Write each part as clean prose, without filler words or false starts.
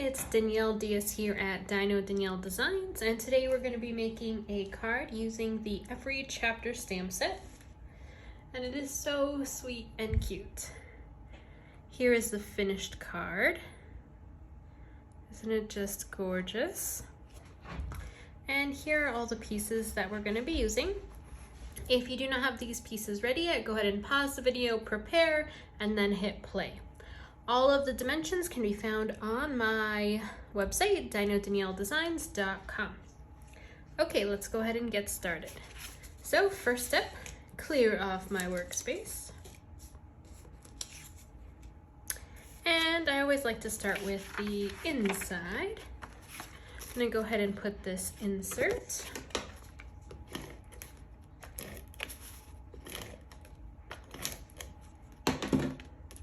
it's Danielle Diaz here at Dino Danielle Designs, and today we're going to be making a card using the Every Chapter stamp set, and it is so sweet and cute. Here is the finished card. Isn't it just gorgeous? And here are all the pieces that we're going to be using. If you do not have these pieces ready yet, go ahead and pause the video, prepare, and then hit play. All of the dimensions can be found on my website, dinodanielledesigns.com. Okay, let's go ahead and get started. So first step, clear off my workspace. And I always like to start with the inside. I'm gonna go ahead and put this insert.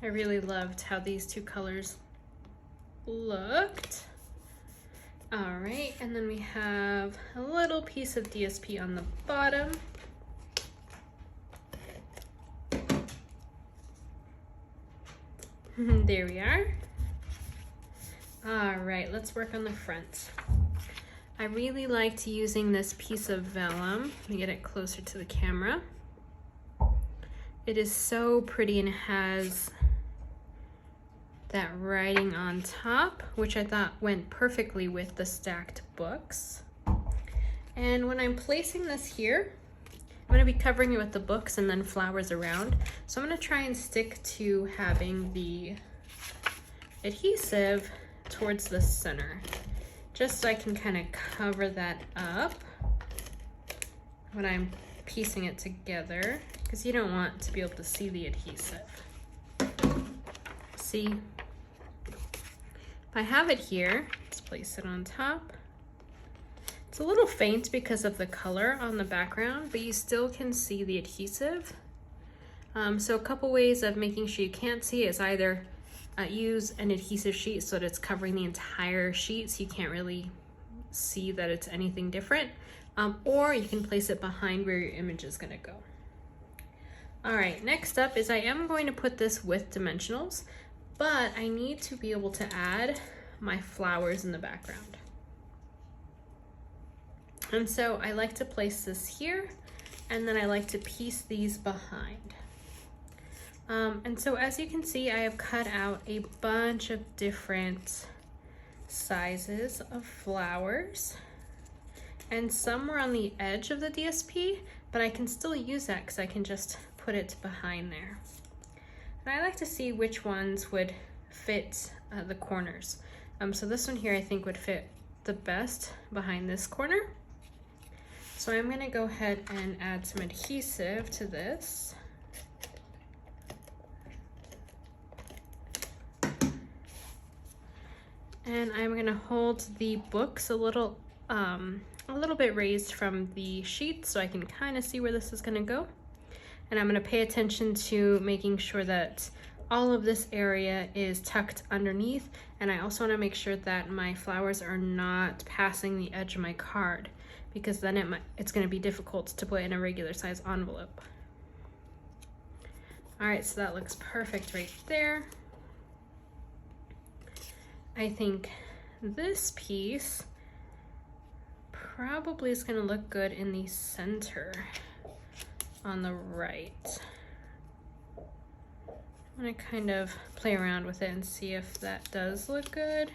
I really loved how these two colors looked. All right, and then we have a little piece of DSP on the bottom. There we are. All right, let's work on the front. I really liked using this piece of vellum. Let me get it closer to the camera. It is so pretty and it has that writing on top, which I thought went perfectly with the stacked books. And when I'm placing this here, I'm going to be covering it with the books and then flowers around. So I'm going to try and stick to having the adhesive towards the center, just so I can kind of cover that up when I'm piecing it together, because you don't want to be able to see the adhesive. See? If I have it here, let's place it on top. It's a little faint because of the color on the background, but you still can see the adhesive. So a couple ways of making sure you can't see is either use an adhesive sheet so that it's covering the entire sheet so you can't really see that it's anything different, or you can place it behind where your image is going to go. All right, next up is I am going to put this with dimensionals, but I need to be able to add my flowers in the background. And so I like to place this here, and then I like to piece these behind. And so as you can see, I have cut out a bunch of different sizes of flowers, and some were on the edge of the DSP, but I can still use that because I can just put it behind there. And I like to see which ones would fit the corners. So this one here I think would fit the best behind this corner. So I'm going to go ahead and add some adhesive to this. And I'm going to hold the books a little bit raised from the sheet so I can kind of see where this is going to go. And I'm going to pay attention to making sure that all of this area is tucked underneath, and I also want to make sure that my flowers are not passing the edge of my card, because then it's going to be difficult to put in a regular size envelope. All right, so that looks perfect right there. I think this piece probably is going to look good in the center on the right. I'm going to kind of play around with it and see if that does look good.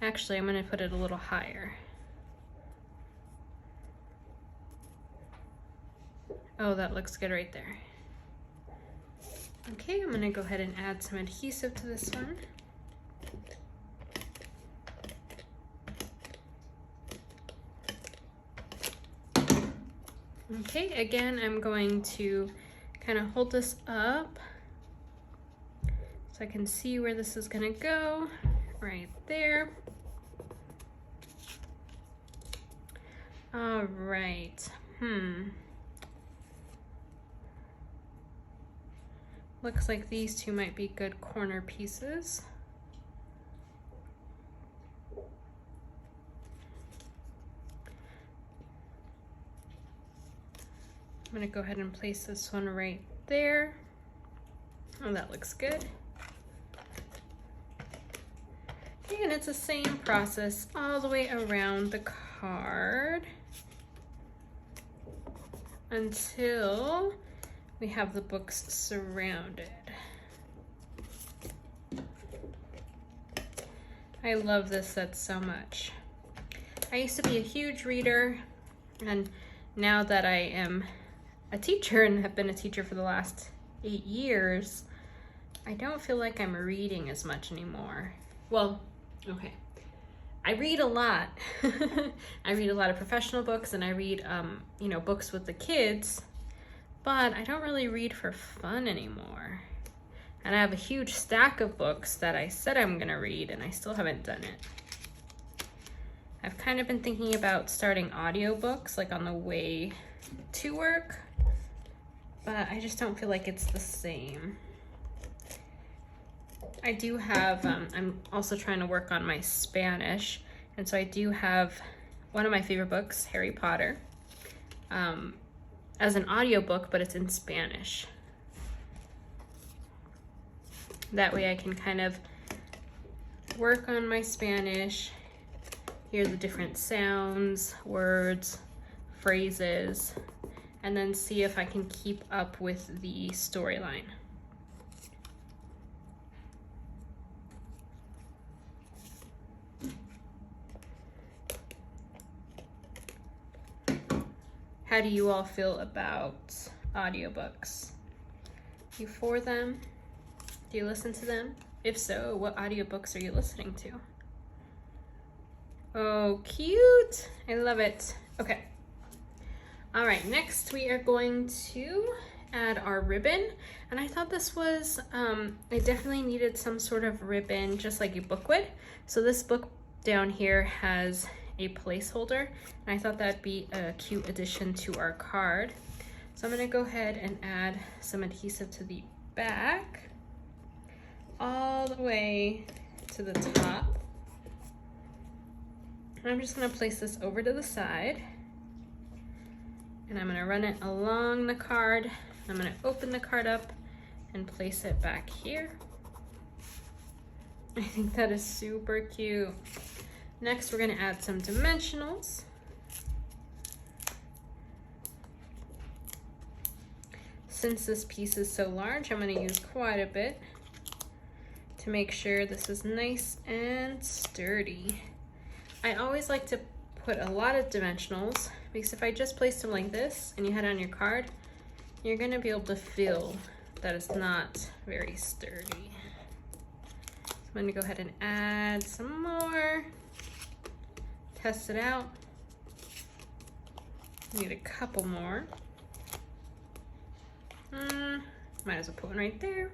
Actually, I'm going to put it a little higher. Oh, that looks good right there. Okay, I'm going to go ahead and add some adhesive to this one. Okay, again, I'm going to kind of hold this up so I can see where this is going to go, right there. All right, looks like these two might be good corner pieces. I'm going to go ahead and place this one right there. Oh, that looks good. and it's the same process all the way around the card until we have the books surrounded. I love this set so much. I used to be a huge reader, and now that I am a teacher and have been a teacher for the last 8 years, I don't feel like I'm reading as much anymore. Well, okay. I read a lot. I read a lot of professional books, and I read, you know, books with the kids, but I don't really read for fun anymore. And I have a huge stack of books that I said I'm gonna read, and I still haven't done it. I've kind of been thinking about starting audiobooks, like on the way to work, but I just don't feel like it's the same. I do have, I'm also trying to work on my Spanish, and so I do have one of my favorite books, Harry Potter, as an audiobook, but it's in Spanish. That way I can kind of work on my Spanish, hear the different sounds, words, phrases, and then see if I can keep up with the storyline. How do you all feel about audiobooks? You for them? Do you listen to them? If so, what audiobooks are you listening to? Oh, cute! I love it. Okay. All right, next we are going to add our ribbon. And I thought this was, it definitely needed some sort of ribbon, just like a book would. So this book down here has a placeholder, and I thought that'd be a cute addition to our card. So I'm gonna go ahead and add some adhesive to the back, all the way to the top. And I'm just gonna place this over to the side, and I'm gonna run it along the card. I'm gonna open the card up and place it back here. I think that is super cute. Next, we're gonna add some dimensionals. Since this piece is so large, I'm gonna use quite a bit to make sure this is nice and sturdy. I always like to put a lot of dimensionals, because if I just placed them like this and you had it on your card, you're gonna be able to feel that it's not very sturdy. So I'm gonna go ahead and add some more. Test it out. Need a couple more. Might as well put one right there.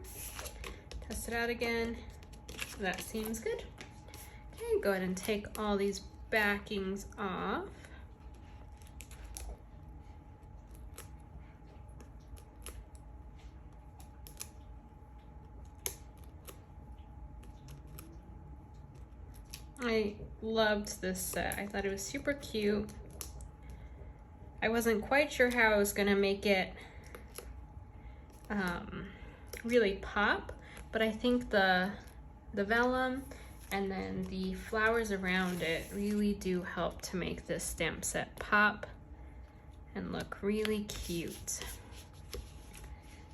Test it out again. That seems good. Okay, go ahead and take all these backings off. I loved this set. I thought it was super cute. I wasn't quite sure how I was gonna make it really pop, but I think the vellum and then the flowers around it really do help to make this stamp set pop and look really cute.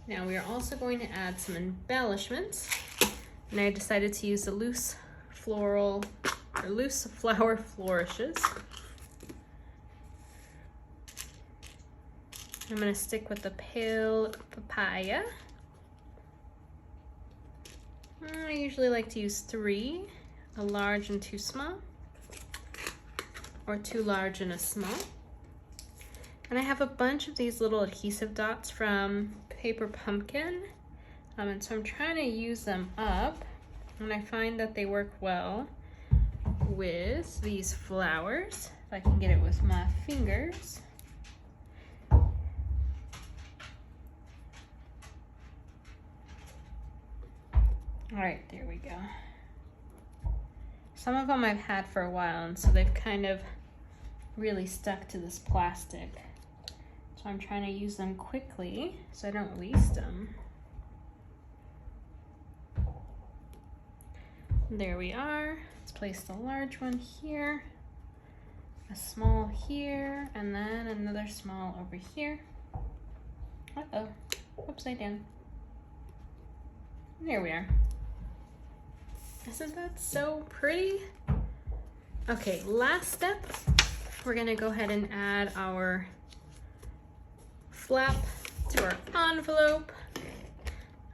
Now we are also going to add some embellishments, and I decided to use the loose flower flourishes. I'm going to stick with the pale papaya. I usually like to use 3, a large and 2 small, or 2 large and a small. And I have a bunch of these little adhesive dots from Paper Pumpkin, and so I'm trying to use them up, and I find that they work well with these flowers. If I can get it with my fingers. All right, there we go. Some of them I've had for a while, and so they've kind of really stuck to this plastic. So I'm trying to use them quickly so I don't waste them. There we are. Let's place the large one here, a small here, and then another small over here. Uh-oh, upside down. There we are. Isn't that so pretty? Okay, last step, we're gonna go ahead and add our flap to our envelope.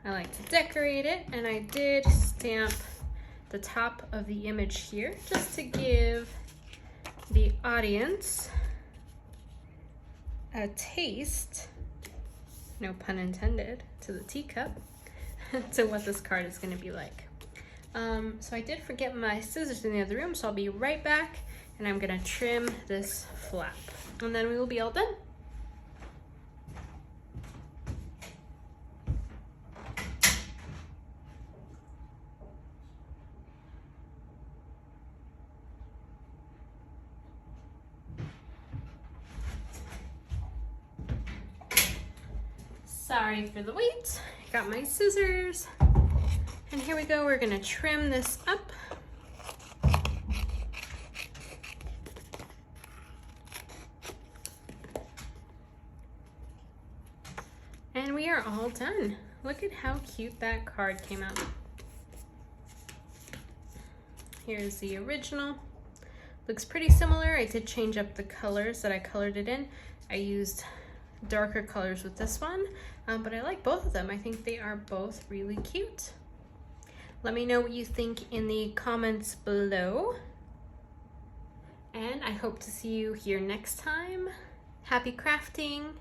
I like to decorate it, and I did stamp the top of the image here just to give the audience a taste, no pun intended, to the teacup, to what this card is going to be like. So I did forget my scissors in the other room, so I'll be right back, and I'm going to trim this flap, and then we will be all done. Sorry for the wait. Got my scissors. And here we go. We're going to trim this up. And we are all done. Look at how cute that card came out. Here's the original. Looks pretty similar. I did change up the colors that I colored it in. I used darker colors with this one, but I like both of them. I think they are both really cute. Let me know what you think in the comments below, and I hope to see you here next time. Happy crafting!